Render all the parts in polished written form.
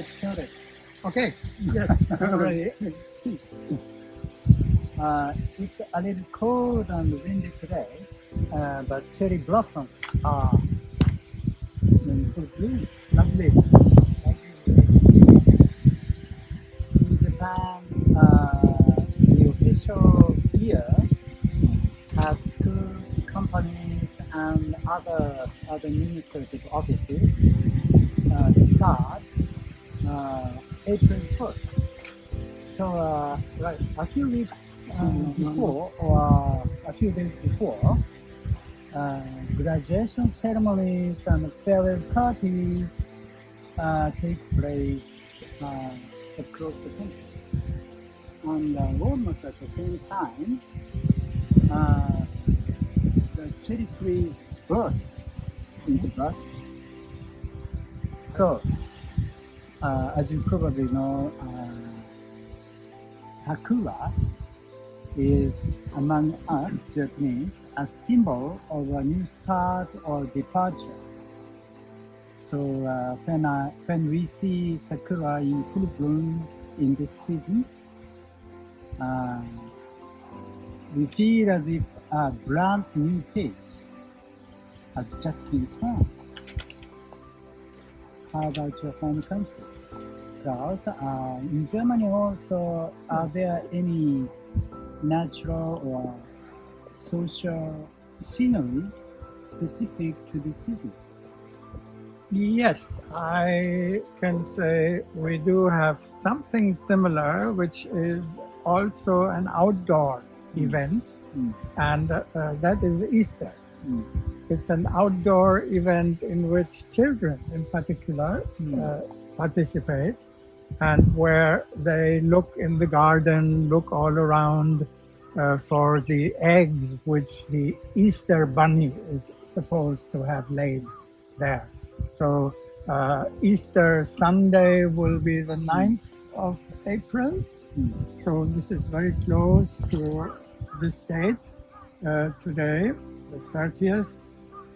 get started. Okay. Yes. Already. It's a little cold and windy today, but cherry blossoms are in full bloom. Lovely. In Japan, the official year at schools, companies, and other administrative offices starts April 1st. So, right, a few weeks before, or a few days before, graduation ceremonies and farewell parties take place across the country. And almost at the same time, the cherry trees burst into blossom. So, as you probably know, Sakura is among us Japanese a symbol of a new start or departure. So when we see Sakura in full bloom in this season, we feel as if a brand new page has just been turned. How about your home country? Charles, in Germany also, are there any natural or social sceneries specific to this season? Yes, I can say we do have something similar, which is also an outdoor event, and that is Easter. It's an outdoor event in which children in particular participate, and where they look in the garden, look all around for the eggs which the Easter bunny is supposed to have laid there. So Easter Sunday will be the 9th of April. So this is very close to this date today, the 30th.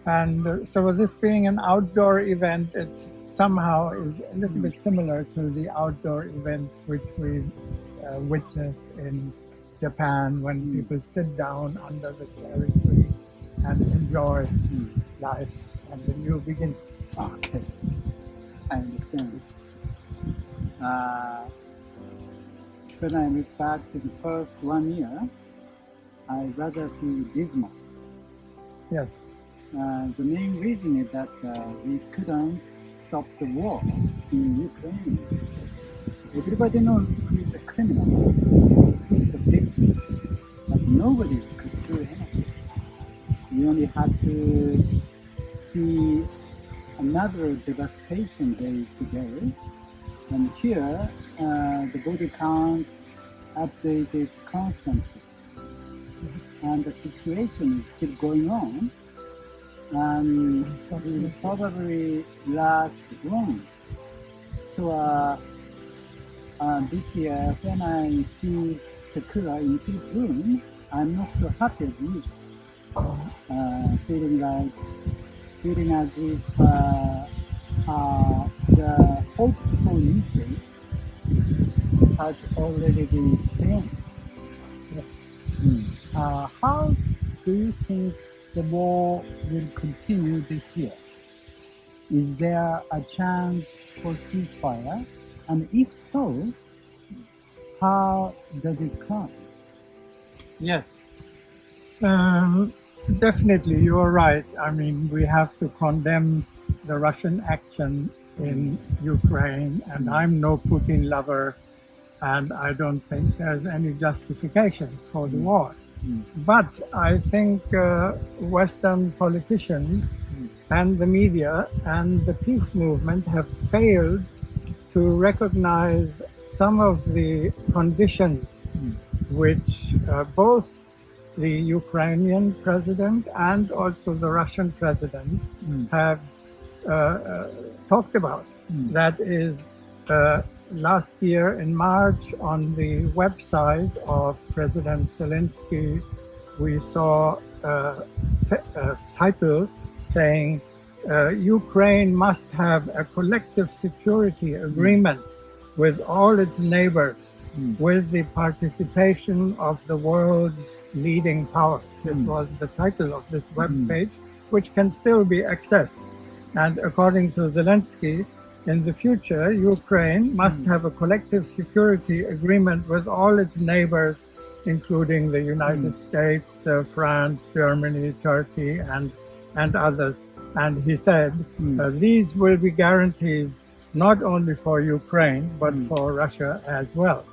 And so this being an outdoor event, it somehow is a little bit similar to the outdoor events which we witness in Japan when people sit down under the cherry tree and enjoy life and the new beginning. Okay, I understand. When I look back to the first 1 year, I rather feel dismal. Yes. The main reason is that we couldn't stop the war in Ukraine. Everybody knows who is a criminal, who is a victim, but nobody could do anything. We only had to see another devastation day to day, and here the body count updated constantly, and the situation is still going on, and will probably last long. So this year, when I see Sakura in full bloom, I'm not so happy as usual. Feeling as if the hopeful nucleus had already been stained. How do you think the war will continue this year? Is there a chance for ceasefire? And if so, how does it come? Yes. Definitely, you are right. I mean, we have to condemn the Russian action in Ukraine, and I'm no Putin lover, and I don't think there's any justification for the war. But I think Western politicians and the media and the peace movement have failed to recognize some of the conditions which both the Ukrainian president and also the Russian president have talked about. That is, last year in March on the website of President Zelensky, we saw a title saying Ukraine must have a collective security agreement with all its neighbors, with the participation of the world's leading powers. This was the title of this web page, which can still be accessed. And according to Zelensky, in the future, Ukraine must have a collective security agreement with all its neighbors, including the United States, France, Germany, Turkey, and others. And he said, these will be guarantees not only for Ukraine, but for Russia as well.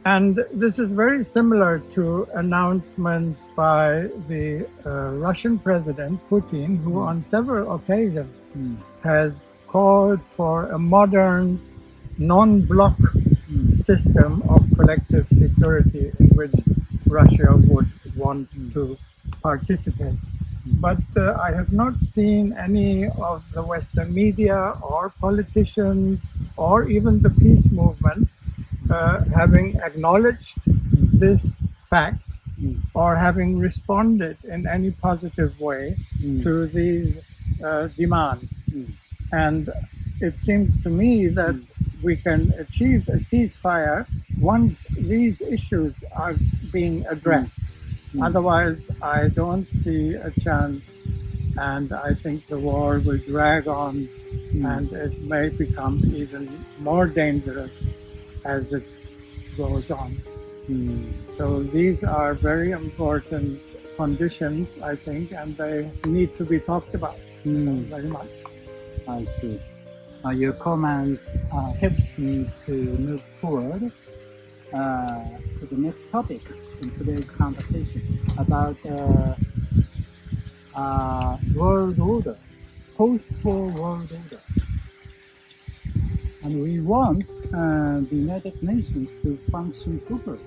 And this is very similar to announcements by the Russian President Putin, who on several occasions has called for a modern, non-block system of collective security in which Russia would want to participate. But I have not seen any of the Western media or politicians or even the peace movement having acknowledged this fact or having responded in any positive way to these demands. And it seems to me that we can achieve a ceasefire once these issues are being addressed. Otherwise, I don't see a chance, and I think the war will drag on and it may become even more dangerous as it goes on. So these are very important conditions, I think, and they need to be talked about very much. I see. Your comment helps me to move forward to the next topic in today's conversation about world order, post-war world order. And we want the United Nations to function properly.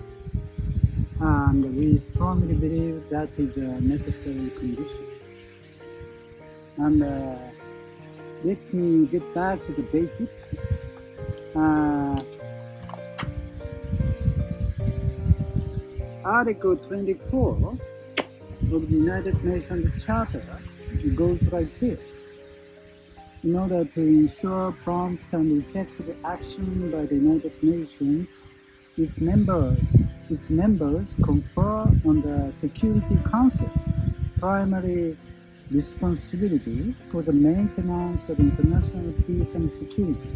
And we strongly believe that is a necessary condition. And let me get back to the basics. Article 24 of the United Nations Charter goes like this. In order to ensure prompt and effective action by the United Nations, its members confer on the Security Council primary responsibility for the maintenance of international peace and security,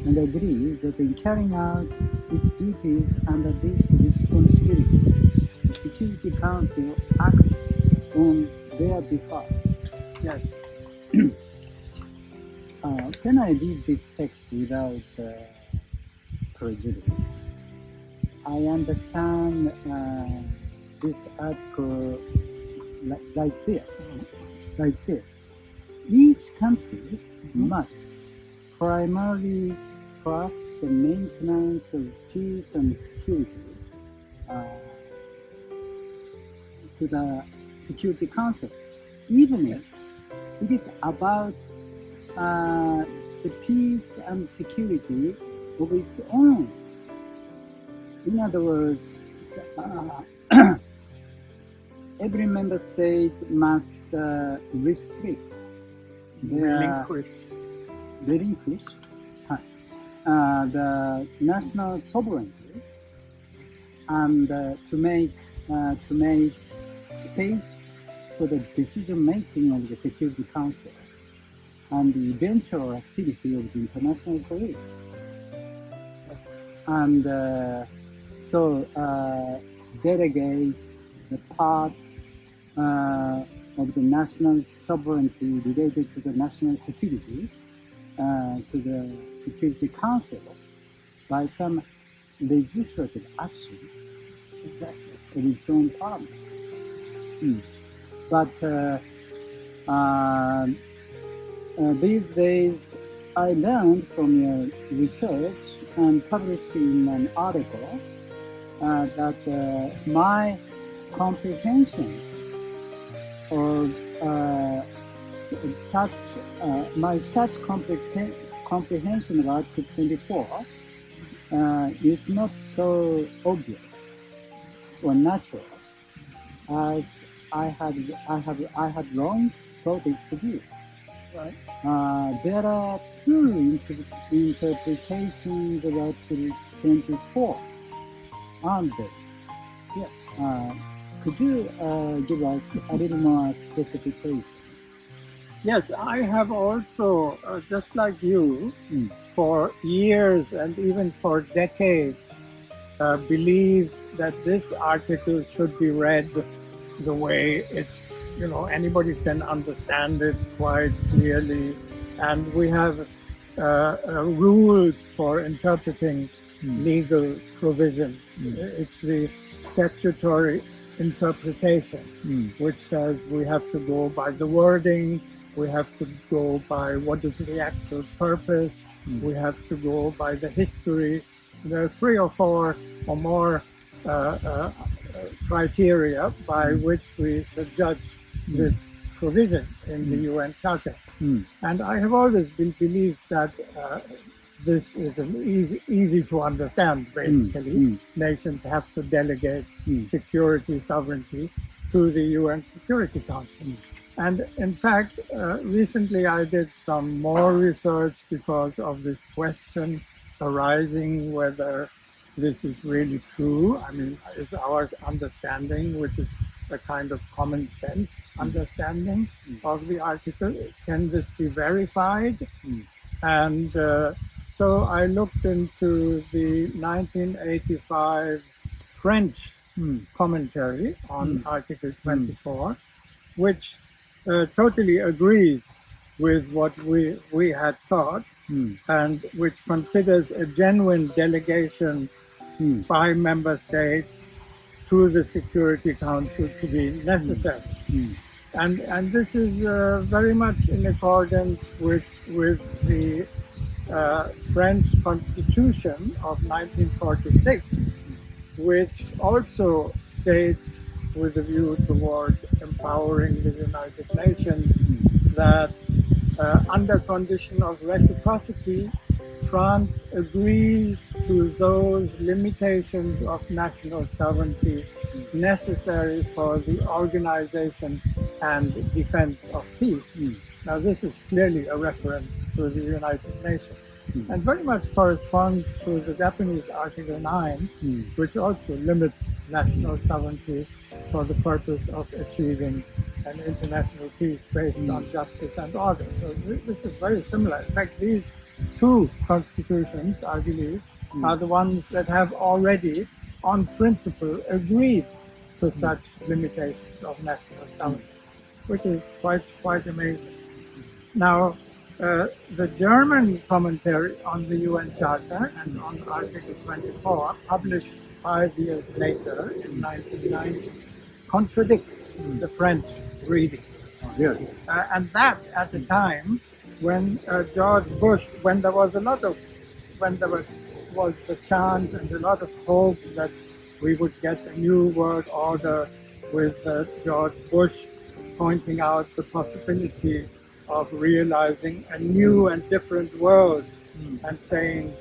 and agree that in carrying out its duties under this responsibility, the Security Council acts on their behalf. Yes. Can I read this text without prejudice? I understand this article like this. Each country must primarily trust the maintenance of peace and security to the Security Council, even if it is about the peace and security of its own. In other words, every member state must relinquish the national sovereignty and to make space for the decision making of the Security Council and the eventual activity of the international police. And so delegate the part of the national sovereignty related to the national security to the Security Council by some legislative action of its own parliament. But these days I learned from your research and published in an article that my comprehension of such comprehension of Article 24 is not so obvious or natural as I had long thought it to be. Right. There are two interpretations of Article 24, aren't there? Yes. Could you give us a little more specification? Yes, I have also, just like you, for years and even for decades, believed that this article should be read the way it, anybody can understand it quite clearly. And we have rules for interpreting legal provisions. It's the statutory interpretation, which says we have to go by the wording, we have to go by what is the actual purpose, we have to go by the history. There are 3 or 4 or more criteria by which we should judge this provision in the UN Charter. And I have always believed that this is an easy to understand, basically. Nations have to delegate security sovereignty to the UN Security Council. And in fact, recently I did some more research because of this question arising whether this is really true. I mean, is our understanding, which is a kind of common sense understanding of the article, can this be verified? And so I looked into the 1985 French commentary on Article 24, which totally agrees with what we had thought, and which considers a genuine delegation by member states to the Security Council to be necessary. And this is very much in accordance with the French Constitution of 1946, which also states, with a view toward empowering the United Nations, that under condition of reciprocity, France agrees to those limitations of national sovereignty necessary for the organization and defense of peace. Now, this is clearly a reference to the United Nations, and very much corresponds to the Japanese Article 9, which also limits national sovereignty for the purpose of achieving an international peace based on justice and order. So this is very similar. In fact, these 2 constitutions, I believe, are the ones that have already, on principle, agreed to such limitations of national sovereignty, which is quite amazing. Now, the German commentary on the UN Charter and on Article 24, published 5 years later in 1990, contradicts the French reading. And that at a time when George Bush, when there was the chance and a lot of hope that we would get a new world order, with George Bush pointing out the possibility of realizing a new and different world, and saying,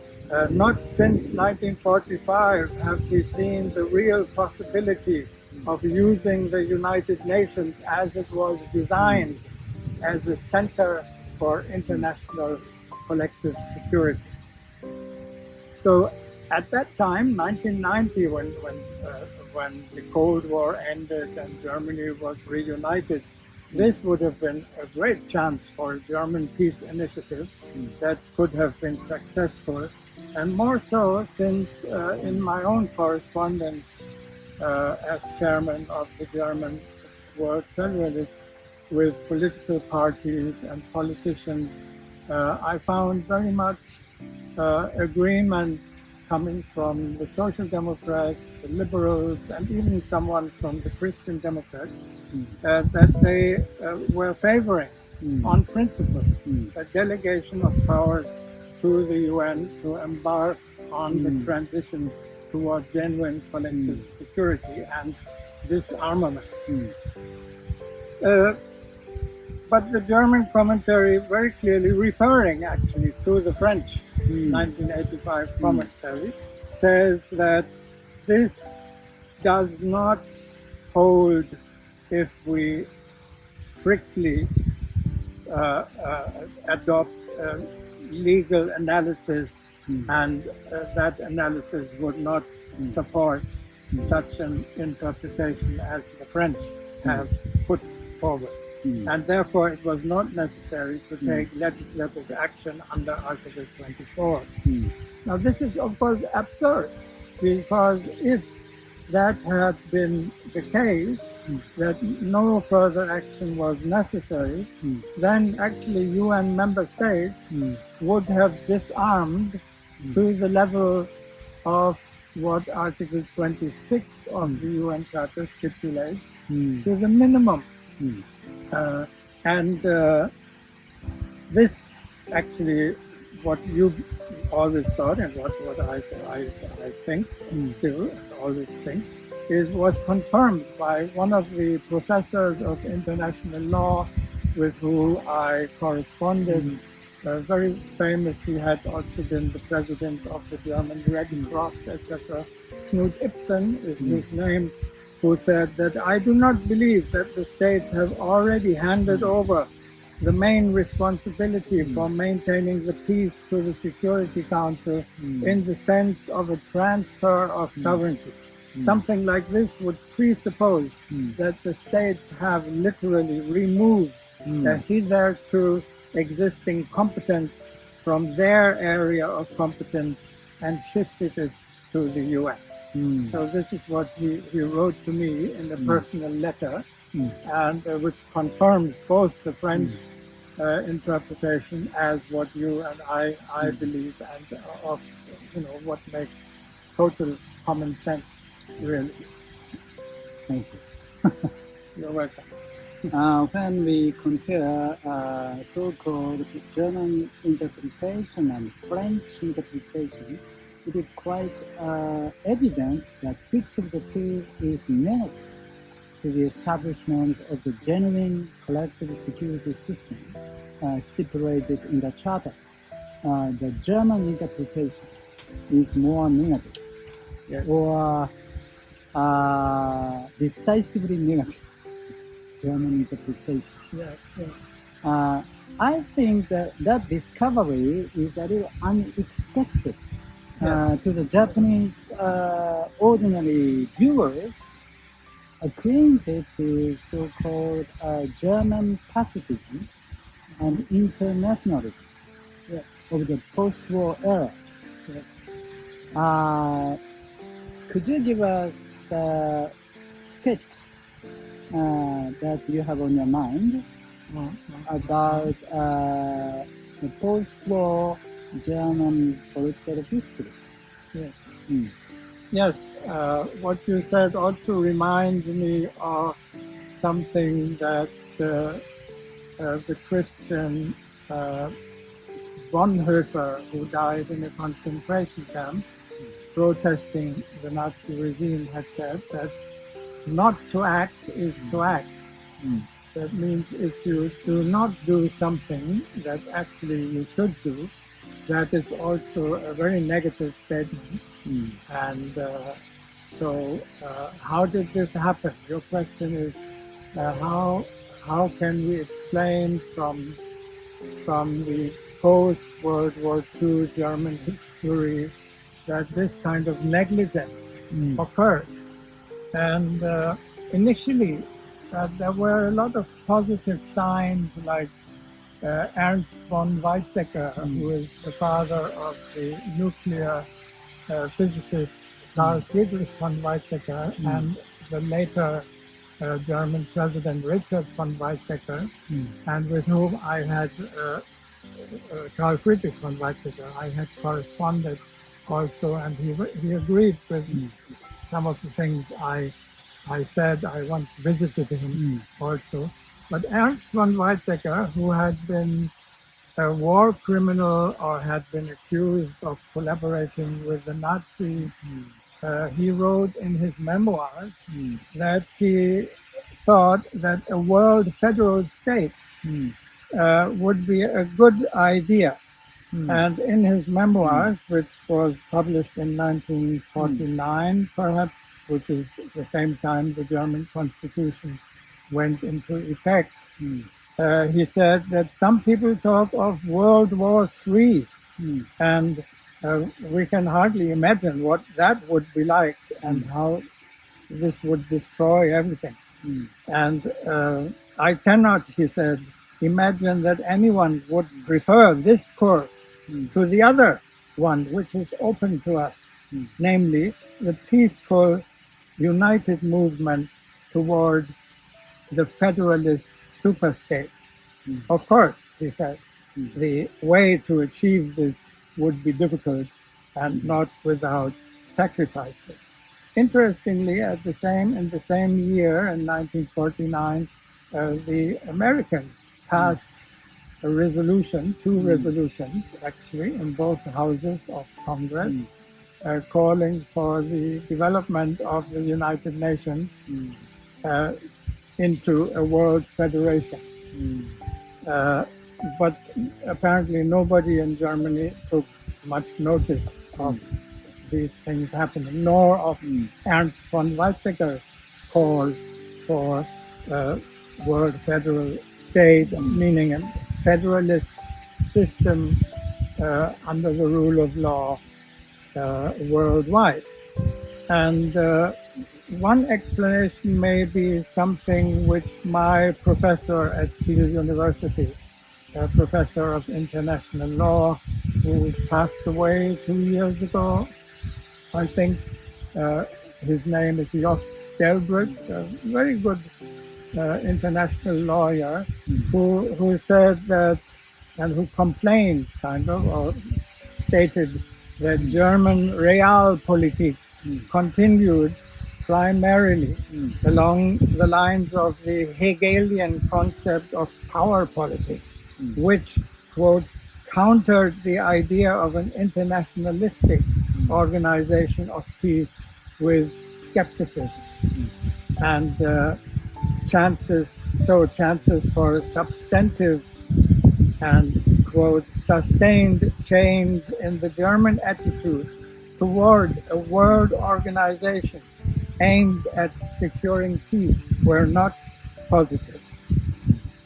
not since 1945 have we seen the real possibility of using the United Nations as it was designed, as a center for international collective security. So at that time, 1990, when the Cold War ended and Germany was reunited, this would have been a great chance for a German peace initiative that could have been successful, and more so since in my own correspondence as chairman of the German World Federalists with political parties and politicians, I found very much agreement coming from the Social Democrats, the Liberals, and even someone from the Christian Democrats, that they were favoring, on principle, a delegation of powers to the UN to embark on the transition toward genuine collective security and disarmament. But the German commentary, very clearly referring actually to the French 1985 commentary, says that this does not hold if we strictly adopt legal analysis, and that analysis would not support such an interpretation as the French have put forward. And therefore it was not necessary to take legislative action under Article 24. Now this is of course absurd, because if that had been the case, that no further action was necessary, then actually UN member states would have disarmed to the level of what Article 26 of the UN Charter stipulates, to the minimum. This actually, what you always thought, and what I think still and always think, was confirmed by one of the professors of international law with whom I corresponded. Very famous, he had also been the president of the German Red Cross, etc. Knut Ibsen is his name, who said that I do not believe that the states have already handed over the main responsibility for maintaining the peace to the Security Council in the sense of a transfer of sovereignty. Something like this would presuppose that the states have literally removed the hitherto existing competence from their area of competence and shifted it to the UN. So this is what he wrote to me in a personal letter, and which confirms both the French interpretation as what you and I believe, and of what makes total common sense, really. Thank you. You're welcome. When we compare so-called German interpretation and French interpretation, it is quite evident that which of the two is negative to the establishment of the genuine collective security system stipulated in the Charter. The German interpretation is more negative, or decisively negative. German interpretation. I think that discovery is a little unexpected to the Japanese ordinary viewers acquainted with so-called German pacifism and internationalism of the post-war era. Could you give us a sketch that you have on your mind about the post-war German political history? Yes, what you said also reminds me of something that the Christian Bonhoeffer, who died in a concentration camp protesting the Nazi regime, had said, that not to act is to act. That means if you do not do something that actually you should do, that is also a very negative statement. And so how did this happen? Your question is how can we explain from the post-World War II German history that this kind of negligence occurred? And initially, there were a lot of positive signs, like Ernst von Weizsäcker, who is the father of the nuclear physicist Carl Friedrich von Weizsäcker, and the later German President Richard von Weizsäcker, and with whom I had, Carl Friedrich von Weizsäcker, I had corresponded also, and he agreed with some of the things I said. I once visited him also. But Ernst von Weizsäcker, who had been a war criminal or had been accused of collaborating with the Nazis, he wrote in his memoirs that he thought that a world federal state would be a good idea. And in his memoirs, which was published in 1949, perhaps, which is the same time the German Constitution went into effect, he said that some people talk of World War III, and we can hardly imagine what that would be like and how this would destroy everything. And I cannot, he said, imagine that anyone would prefer this course to the other one which is open to us, namely the peaceful, united movement toward the federalist superstate. Of course, he said, the way to achieve this would be difficult and not without sacrifices. Interestingly, in the same year, in 1949, the Americans passed a resolution, two resolutions actually, in both houses of Congress, calling for the development of the United Nations into a world federation. But apparently nobody in Germany took much notice of these things happening, nor of Ernst von Weizsäcker's call for a world federal state, meaning a federalist system under the rule of law worldwide. And one explanation may be something which my professor at Kiel University, a professor of international law, who passed away 2 years ago, I think, his name is Jost Delbrück, a very good international lawyer, who said that, and who complained kind of, or stated that German realpolitik continued primarily along the lines of the Hegelian concept of power politics, which, quote, countered the idea of an internationalistic organization of peace with skepticism. And chances for substantive and, quote, sustained change in the German attitude toward a world organization aimed at securing peace were not positive.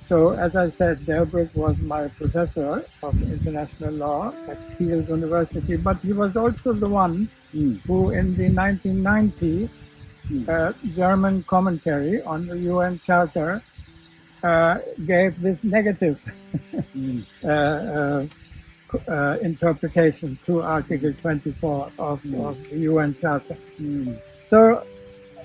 So, as I said, Delbrück was my professor of international law at Kiel University, but he was also the one who, in the 1990 German commentary on the UN Charter, gave this negative interpretation to Article 24 of the UN Charter. So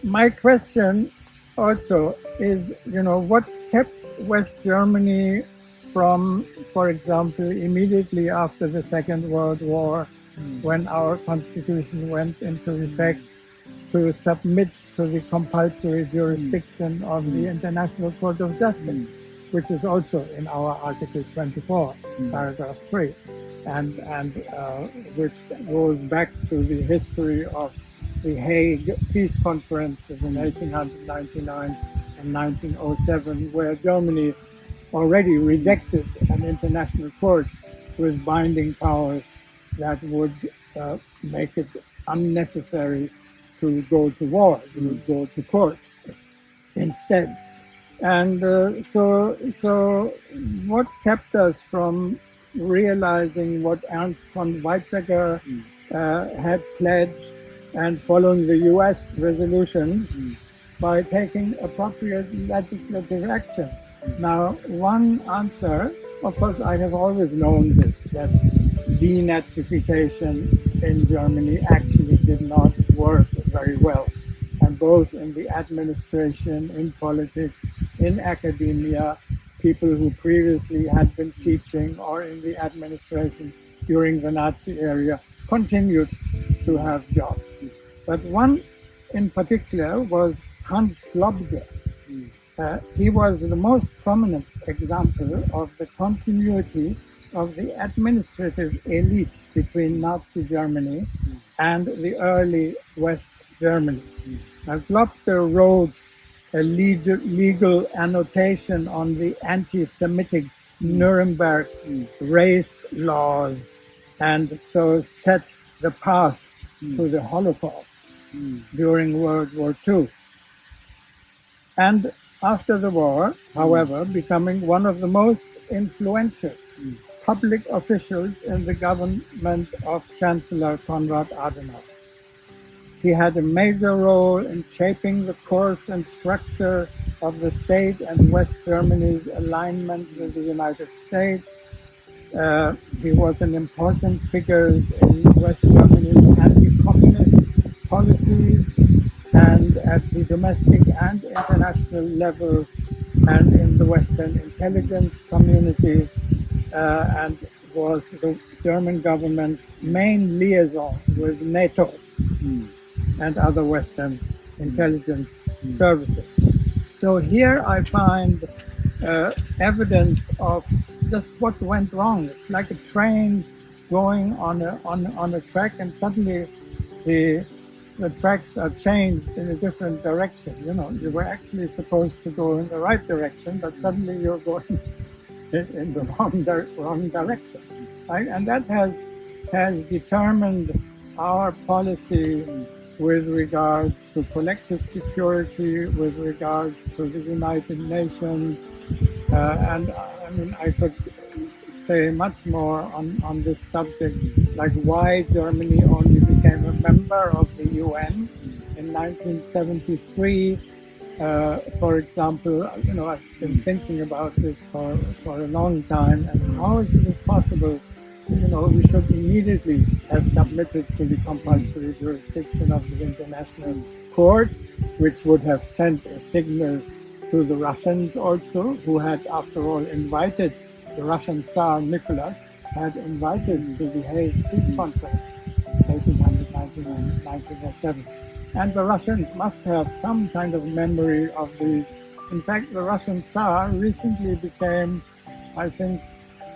my question also is, what kept West Germany from, for example, immediately after the Second World War, when our constitution went into effect, to submit to the compulsory jurisdiction of the International Court of Justice, which is also in our Article 24, paragraph 3, and which goes back to the history of the Hague Peace Conferences in 1899 and 1907, where Germany already rejected an international court with binding powers that would make it unnecessary to go to war, to go to court instead. And so what kept us from realizing what Ernst von Weizsäcker had pledged and following the US resolutions by taking appropriate legislative action? Now, one answer, of course, I have always known this, that denazification in Germany actually did not work very well. And both in the administration, in politics, in academia, people who previously had been teaching or in the administration during the Nazi era continued to have jobs. But one in particular was Hans Globke. He was the most prominent example of the continuity of the administrative elite between Nazi Germany and the early West Germany. Now, Globke wrote a legal annotation on the anti-Semitic Nuremberg race laws, and so set the path to the Holocaust during World War II. And after the war, however, becoming one of the most influential public officials in the government of Chancellor Konrad Adenauer. He had a major role in shaping the course and structure of the state and West Germany's alignment with the United States. He was an important figure in West Germany's anti-communist policies and at the domestic and international level and in the Western intelligence community, and was the German government's main liaison with NATO and other Western intelligence services. So here I find evidence of just what went wrong. It's like a train going on a track, and suddenly the tracks are changed in a different direction. You know, you were actually supposed to go in the right direction, but suddenly you're going in the wrong direction, right? And that has determined our policy with regards to collective security, with regards to the United Nations, and I mean, I could say much more on this subject, like why Germany only became a member of the UN in 1973. For example, you know, I've been thinking about this for a long time, and how is this possible? You know, we should immediately have submitted to the compulsory jurisdiction of the International Court, which would have sent a signal to the Russians also, who had, after all, invited the Russian Tsar Nicholas, had invited to the Hague Peace Conference, 1907. And the Russians must have some kind of memory of these. In fact, the Russian Tsar recently became, I think,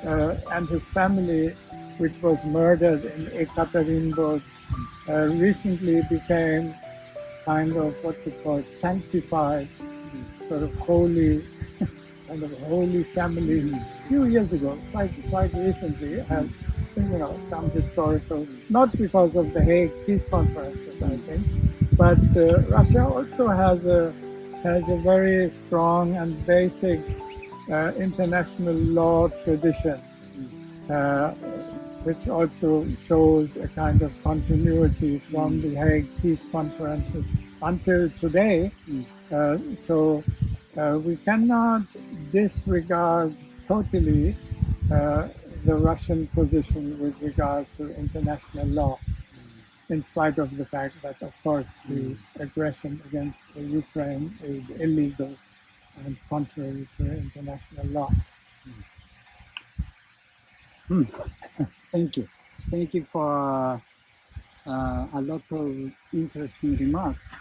and his family, which was murdered in Ekaterinburg, recently became kind of, what's it called, sanctified, sort of holy, kind of holy family. A few years ago, quite recently, as you know, some historical, not because of the Hague Peace Conferences, I think, but Russia also has a very strong and basic international law tradition, which also shows a kind of continuity from the Hague Peace Conferences until today. So we cannot disregard totally the Russian position with regard to international law, in spite of the fact that, of course, the aggression against Ukraine is illegal and contrary to international law. Thank you. Thank you for a lot of interesting remarks.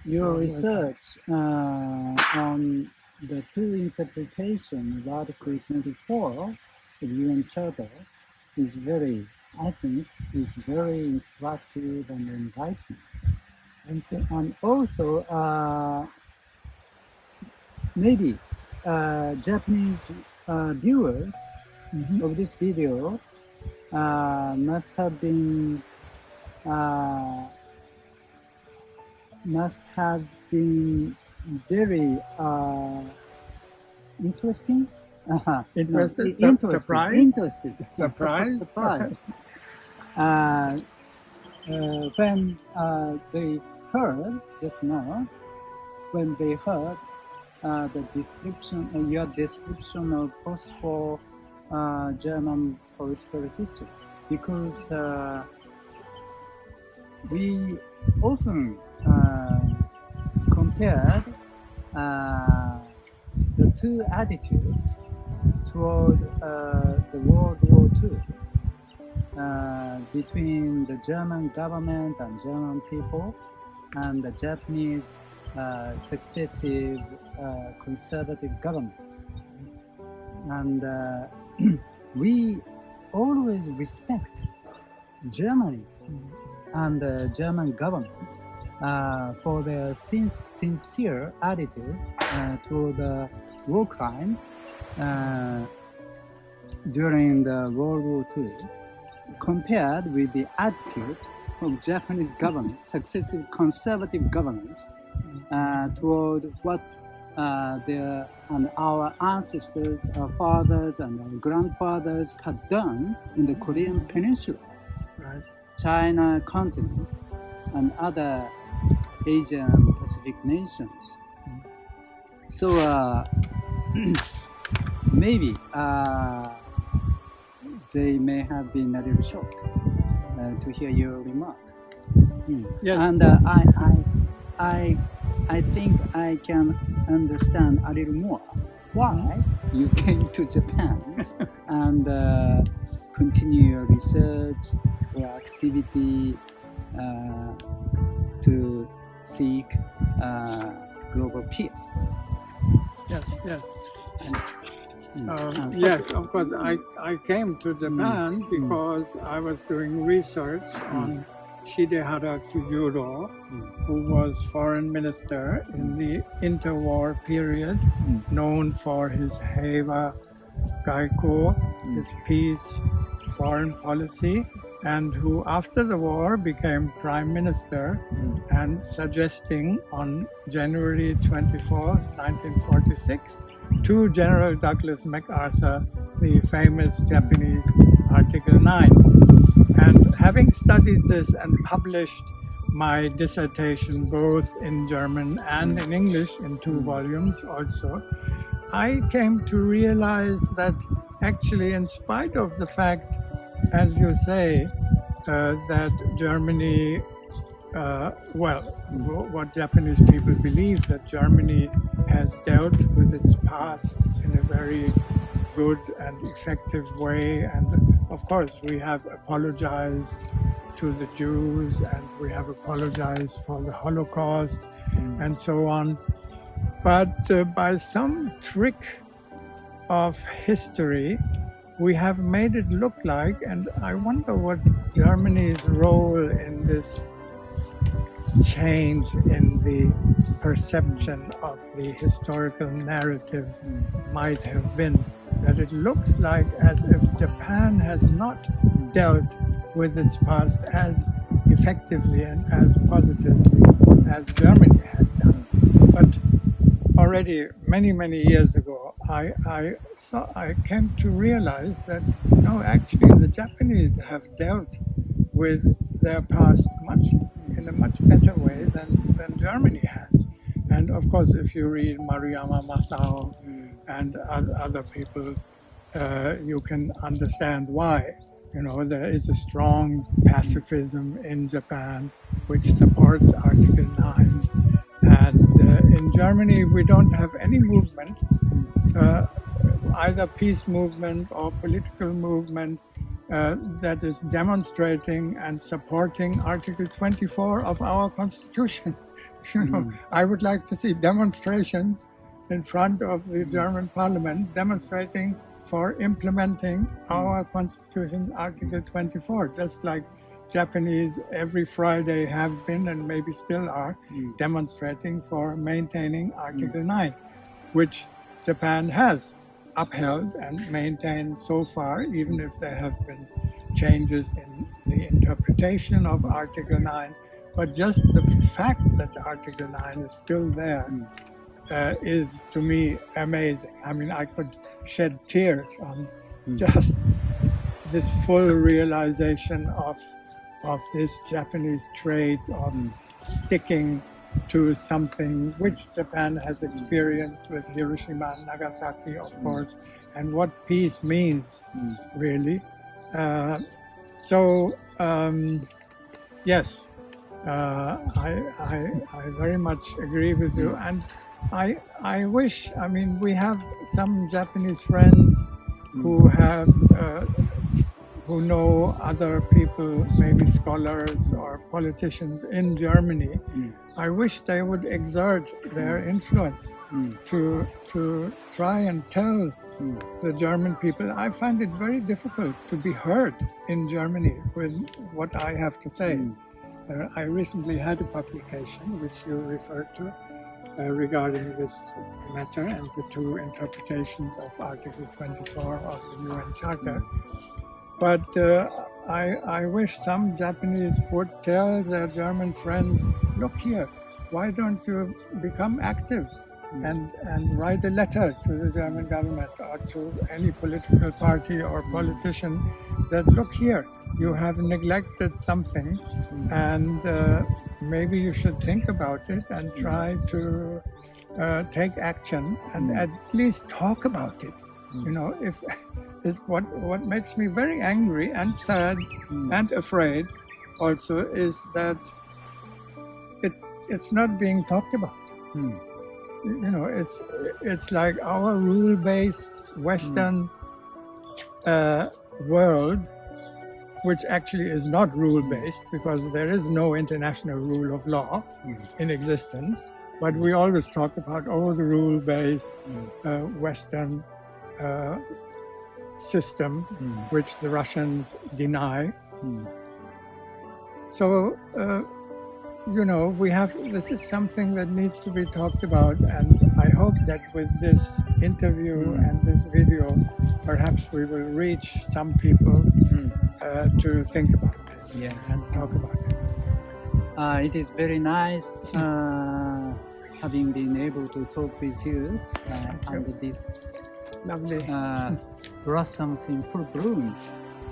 Your research on the two interpretations of Article 24 of the UN Charter is very, I think, is very instructive and inviting. And also, maybe Japanese viewers of this video must have been very interesting. Interested? Surprised? When they heard just now, when they heard the description, your description of possible German political history, because we often compared the two attitudes toward the World War II between the German government and German people and the Japanese successive conservative governments. And we always respect Germany and the German governments for their sincere attitude toward the war crime during the World War II, compared with the attitude of Japanese government, successive conservative governments toward what our ancestors, our fathers and our grandfathers had done in the Korean Peninsula, Right. China continent, and other Asian Pacific nations. So maybe they may have been a little shocked to hear your remark. Yes. And I think I can understand a little more why you came to Japan and continue your research or activity to seek global peace. Yes. And Yes, of course. I came to Japan because I was doing research on Shidehara Kyujuro, who was foreign minister in the interwar period, known for his Heiwa Gaiko, his peace foreign policy, and who after the war became prime minister and suggesting on January 24th, 1946, to General Douglas MacArthur the famous Japanese Article 9. And having studied this and published my dissertation both in German and in English in 2 volumes also, I came to realize that actually, in spite of the fact, as you say, that Germany, what Japanese people believe, that Germany has dealt with its past in a very good and effective way. And of course, we have apologized to the Jews and we have apologized for the Holocaust and so on. But by some trick of history, we have made it look like, and I wonder what Germany's role in this change in the perception of the historical narrative might have been, that it looks like as if Japan has not dealt with its past as effectively and as positively as Germany has done. But already many years ago, I came to realize that no, actually the Japanese have dealt with their past in a much better way than Germany has. And of course, if you read Maruyama Masao and other people, you can understand why. You know, there is a strong pacifism in Japan which supports Article 9. And in Germany, we don't have any movement, either peace movement or political movement, that is demonstrating and supporting Article 24 of our Constitution. You know, I would like to see demonstrations in front of the German Parliament demonstrating for implementing our Constitution's Article 24, just like Japanese every Friday have been and maybe still are demonstrating for maintaining Article 9, which Japan has upheld and maintained so far, even if there have been changes in the interpretation of Article 9. But just the fact that Article 9 is still there is, to me, amazing. I mean, I could shed tears on just this full realization of this Japanese trait of sticking to something which Japan has experienced with Hiroshima and Nagasaki, of course, and what peace means, really. Yes, I very much agree with you. And I wish, I mean, we have some Japanese friends who have who know other people, maybe scholars or politicians in Germany. I wish they would exert their influence to try and tell the German people. I find it very difficult to be heard in Germany with what I have to say. I recently had a publication which you referred to regarding this matter and the 2 interpretations of Article 24 of the UN Charter. But I wish some Japanese would tell their German friends, look here, why don't you become active and write a letter to the German government or to any political party or politician that, look here, you have neglected something and maybe you should think about it and try to take action and at least talk about it. You know, if it's what makes me very angry and sad and afraid also is that it's not being talked about. You know, it's like our rule-based Western world, which actually is not rule-based because there is no international rule of law in existence. But we always talk about, the rule-based Western system, which the Russians deny. So, you know, this is something that needs to be talked about, and I hope that with this interview and this video, perhaps we will reach some people to think about this and talk about it. It is very nice having been able to talk with you under this Lovely. blossoms in full bloom.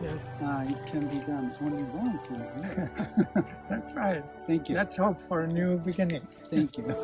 Yes, It can be done only once in a year. that's right. Thank you. Let's hope for a new beginning. Thank you.